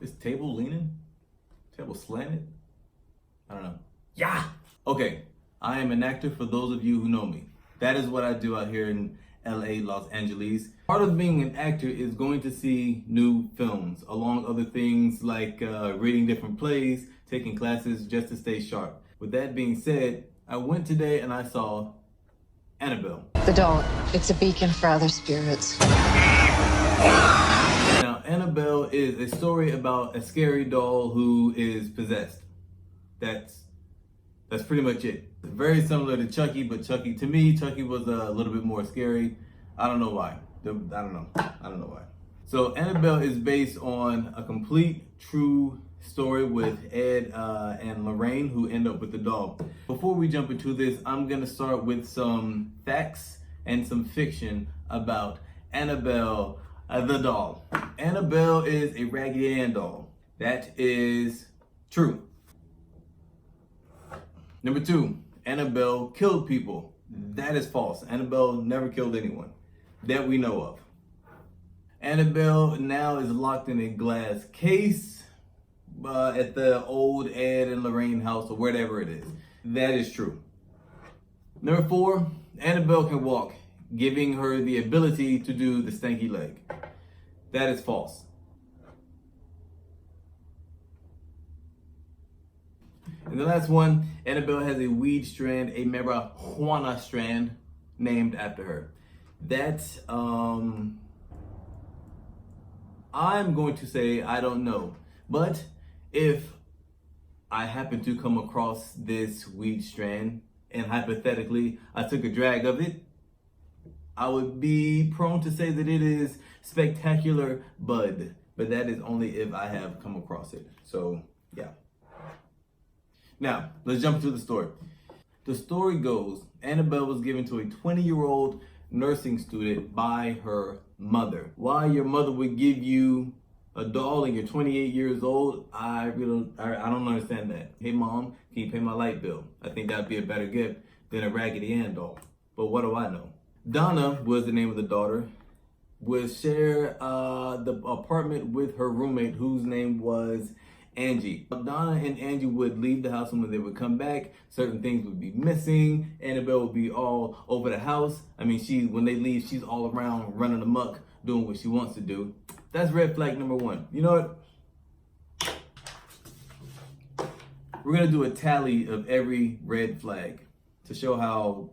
Is table leaning? Table slanted? I don't know. Yeah! Okay, I am an actor for those of you who know me. That is what I do out here in LA, Los Angeles. Part of being an actor is going to see new films, along other things like reading different plays, taking classes just to stay sharp. With that being said, I went today and I saw Annabelle. The doll, it's a beacon for other spirits. Now, Annabelle is a story about a scary doll who is possessed. That's pretty much it. Very similar to Chucky, but to me, Chucky was a little bit more scary. I don't know why. I don't know why. So Annabelle is based on a complete true story with Ed and Lorraine, who end up with the doll. Before we jump into this, I'm gonna start with some facts and some fiction about Annabelle the doll. Annabelle is a Raggedy Ann doll. That is true. Number 2, Annabelle killed people. That is false. Annabelle never killed anyone that we know of. Annabelle now is locked in a glass case at the old Ed and Lorraine house or whatever it is. That is true. Number 4, Annabelle can walk, giving her the ability to do the stanky leg. That is false. And the last one, Annabelle has a weed strand, a marijuana strand named after her. That, I'm going to say I don't know. But if I happen to come across this weed strand and hypothetically I took a drag of it, I would be prone to say that it is spectacular bud. But that is only if I have come across it. So, yeah. Now, let's jump into the story. The story goes, Annabelle was given to a 20-year-old nursing student by her mother. Why your mother would give you a doll and you're 28 years old, I don't understand that. Hey mom, can you pay my light bill? I think that'd be a better gift than a Raggedy Ann doll. But what do I know? Donna was the name of the daughter, would share the apartment with her roommate whose name was Angie. Donna and Angie would leave the house, and when they would come back, certain things would be missing. Annabelle would be all over the house. I mean, when they leave, she's all around running amok, doing what she wants to do. That's red flag number 1. You know what? We're gonna do a tally of every red flag to show how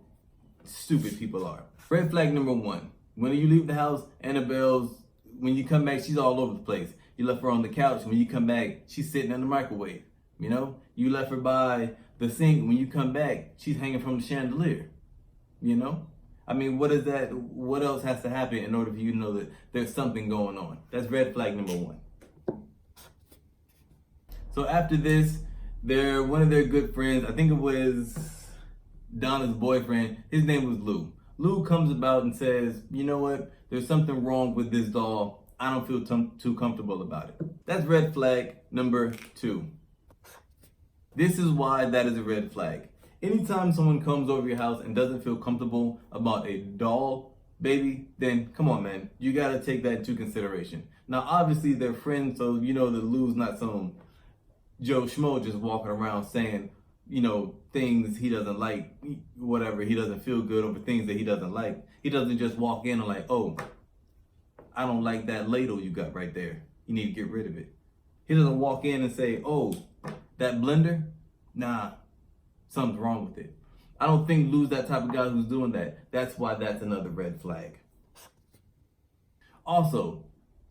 stupid people are. Red flag number 1. When you leave the house, when you come back, she's all over the place. You left her on the couch. When you come back, she's sitting in the microwave. You know, you left her by the sink. When you come back, she's hanging from the chandelier. You know, I mean, what is that? What else has to happen in order for you to know that there's something going on? That's red flag number 1. So after this, one of their good friends, I think it was Donna's boyfriend, his name was Lou. Lou comes about and says, you know what? There's something wrong with this doll. I don't feel too comfortable about it. That's red flag number 2. This is why that is a red flag. Anytime someone comes over your house and doesn't feel comfortable about a doll baby, then come on, man. You gotta take that into consideration. Now, obviously, they're friends, so you know that Lou's not some Joe Schmo just walking around saying, you know, things he doesn't like, whatever. He doesn't feel good over things that he doesn't like. He doesn't just walk in and like, oh, I don't like that ladle you got right there. You need to get rid of it. He doesn't walk in and say, oh, that blender? Nah, something's wrong with it. I don't think Lou's that type of guy who's doing that. That's why that's another red flag. Also,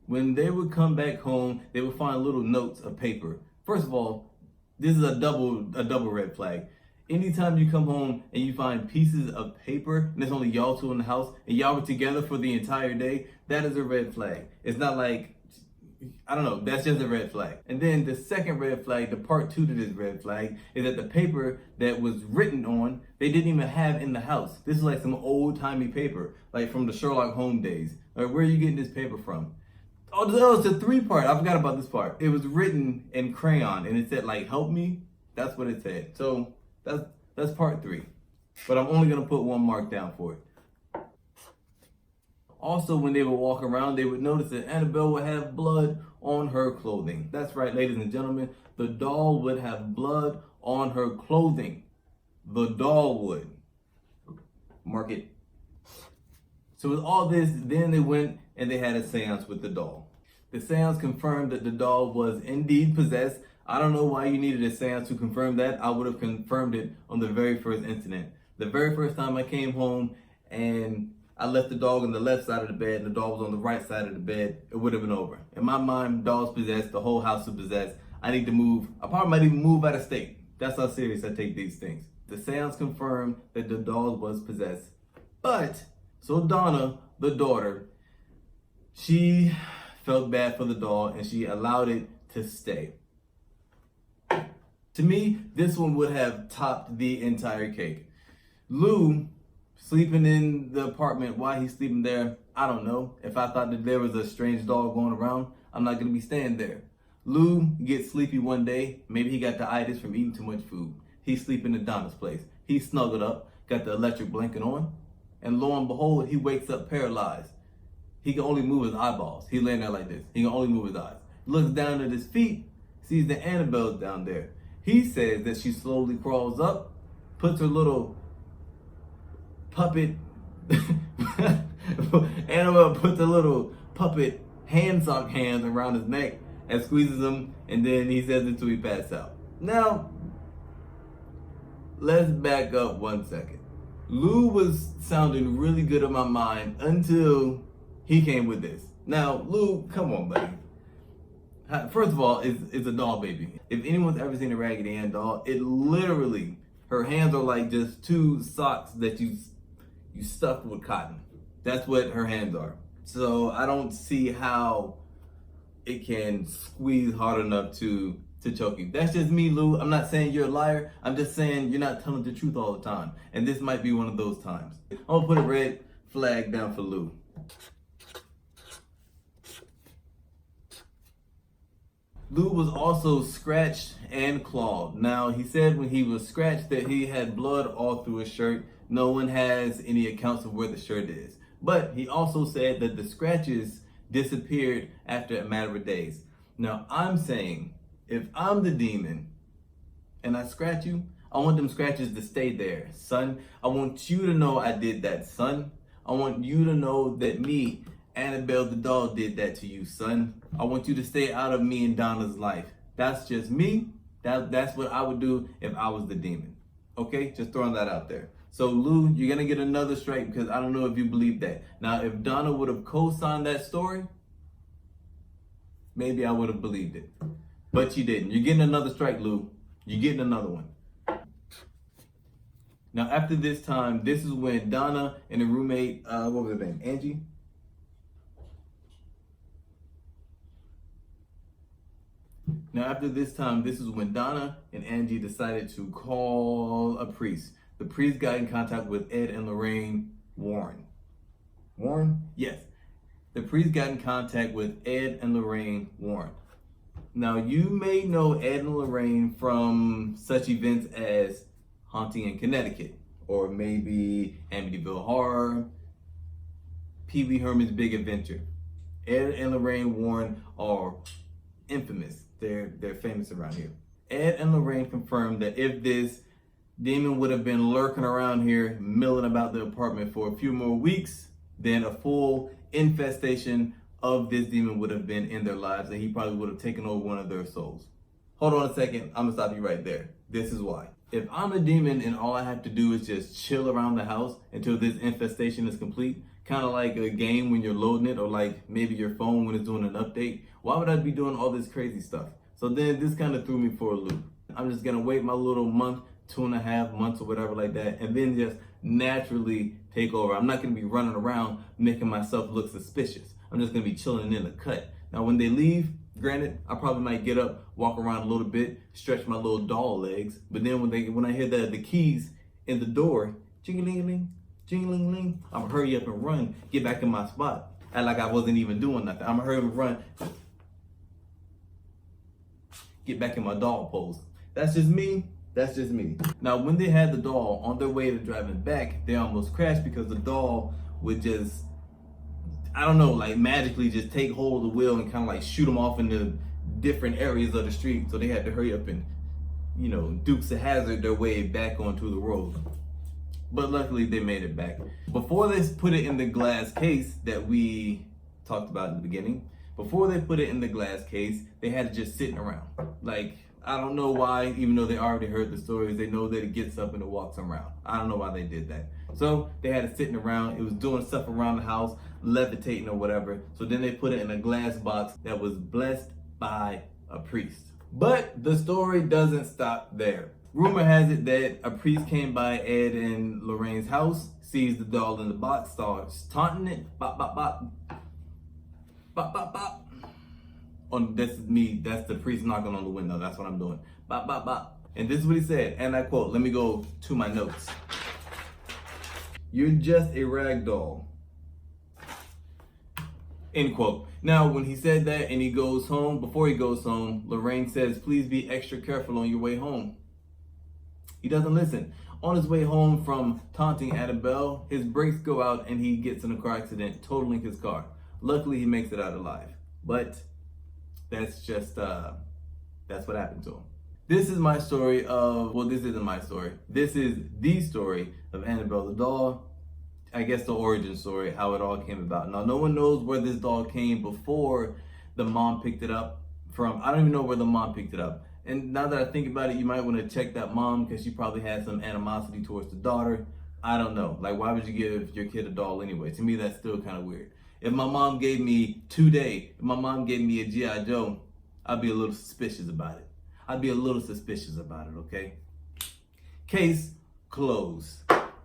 when they would come back home, they would find little notes of paper. First of all, this is a double red flag. Anytime you come home and you find pieces of paper and there's only y'all two in the house and y'all were together for the entire day, that is a red flag. It's not like, I don't know, that's just a red flag. And then the second red flag, the part 2 to this red flag, is that the paper that was written on, they didn't even have in the house. This is like some old-timey paper, like from the Sherlock Holmes days. Like, where are you getting this paper from? Oh, no, it's the 3 part. I forgot about this part. It was written in crayon and it said like, help me. That's what it said. So that's part 3. But I'm only gonna put 1 mark down for it. Also, when they would walk around, they would notice that Annabelle would have blood on her clothing. That's right, ladies and gentlemen. The doll would have blood on her clothing. The doll would. Mark it. So with all this, then they went and they had a seance with the doll. The seance confirmed that the doll was indeed possessed. I don't know why you needed a seance to confirm that. I would have confirmed it on the very first incident. The very first time I came home and I left the dog on the left side of the bed and the dog was on the right side of the bed, it would have been over. In my mind, the dog's possessed, the whole house is possessed. I need to move. I probably might even move out of state. That's how serious I take these things. The seance confirmed that the dog was possessed. But, so Donna, the daughter, she felt bad for the doll and she allowed it to stay. To me, this one would have topped the entire cake. Lou sleeping in the apartment, why he's sleeping there, I don't know. If I thought that there was a strange dog going around, I'm not gonna be staying there. Lou gets sleepy one day. Maybe he got the itis from eating too much food. He's sleeping at Donna's place. He's snuggled up, got the electric blanket on, and lo and behold, he wakes up paralyzed. He can only move his eyeballs. He's laying there like this. He can only move his eyes. Looks down at his feet, sees the Annabelle down there. He says that she slowly crawls up, puts her little puppet, Annabelle puts a little puppet hand sock hands around his neck and squeezes him, and then he says it until he passes out. Now, let's back up 1 second. Lou was sounding really good in my mind until he came with this. Now, Lou, come on, buddy. First of all, it's a doll baby. If anyone's ever seen a Raggedy Ann doll, it literally, her hands are like just two socks that you stuffed with cotton. That's what her hands are. So I don't see how it can squeeze hard enough to choke you. That's just me, Lou. I'm not saying you're a liar. I'm just saying you're not telling the truth all the time. And this might be one of those times. I'm gonna put a red flag down for Lou. Lou was also scratched and clawed. Now, he said when he was scratched that he had blood all through his shirt. No one has any accounts of where the shirt is. But he also said that the scratches disappeared after a matter of days. Now, I'm saying, if I'm the demon and I scratch you, I want them scratches to stay there, son. I want you to know I did that, son. I want you to know that me, Annabelle the doll, did that to you, son. I want you to stay out of me and Donna's life. That's just me. That's what I would do if I was the demon. Okay, just throwing that out there. So Lou, you're gonna get another strike because I don't know if you believe that. Now, if Donna would have co-signed that story, maybe I would have believed it. But you didn't. You're getting another strike, Lou. You're getting another one. Now, after this time, this is when Donna and the roommate, what was her name? Angie? Now, after this time, this is when Donna and Angie decided to call a priest. The priest got in contact with Ed and Lorraine Warren. Warren? Yes. The priest got in contact with Ed and Lorraine Warren. Now, you may know Ed and Lorraine from such events as Haunting in Connecticut, or maybe Amityville Horror, Pee Wee Herman's Big Adventure. Ed and Lorraine Warren are infamous. They're famous around here. Ed and Lorraine confirmed that if this demon would have been lurking around here, milling about the apartment for a few more weeks, then a full infestation of this demon would have been in their lives, and he probably would have taken over one of their souls. Hold on a second, I'm gonna stop you right there. This is why. If I'm a demon and all I have to do is just chill around the house until this infestation is complete, kind of like a game when you're loading it, or like maybe your phone when it's doing an update, why would I be doing all this crazy stuff? So then this kind of threw me for a loop. I'm just gonna wait my little month, 2.5 months or whatever like that, and then just naturally take over. I'm not gonna be running around making myself look suspicious. I'm just gonna be chilling in the cut. Now when they leave, granted, I probably might get up, walk around a little bit, stretch my little doll legs, but then when I hear the keys in the door, jing-a-ling-a-ling, jing-a-ling-a-ling, I'm gonna hurry up and run, get back in my spot, act like I wasn't even doing nothing. I'm gonna hurry up and run, get back in my doll pose. That's just me. That's just me. Now, when they had the doll on their way to driving back, they almost crashed because the doll would just I don't know, like magically just take hold of the wheel and kind of like shoot them off into different areas of the street. So they had to hurry up and, you know, Dukes of Hazzard their way back onto the road. But luckily they made it back. Before they put it in the glass case that we talked about in the beginning, before they put it in the glass case, they had it just sitting around. Like, I don't know why, even though they already heard the stories, they know that it gets up and it walks around. I don't know why they did that. So they had it sitting around. It was doing stuff around the house, levitating or whatever. So then they put it in a glass box that was blessed by a priest. But the story doesn't stop there. Rumor has it that a priest came by Ed and Lorraine's house, sees the doll in the box, starts taunting it, bop, bop, bop, bop, bop, bop. That's me, that's the priest knocking on the window, that's what I'm doing. Bop, bop, bop. And this is what he said, and I quote, let me go to my notes. "You're just a rag doll." End quote. Now, when he said that and he goes home, before he goes home, Lorraine says, please be extra careful on your way home. He doesn't listen. On his way home from taunting Annabelle, his brakes go out and he gets in a car accident, totaling his car. Luckily, he makes it out alive. But that's just, that's what happened to him. This is my story of, well, this isn't my story. This is the story of Annabelle the doll. I guess the origin story, how it all came about. Now, no one knows where this doll came before the mom picked it up from. I don't even know where the mom picked it up. And now that I think about it, you might want to check that mom because she probably had some animosity towards the daughter. I don't know. Like, why would you give your kid a doll anyway? To me, that's still kind of weird. If my mom gave me Today, if my mom gave me a G.I. Joe, I'd be a little suspicious about it. I'd be a little suspicious about it, okay? Case closed.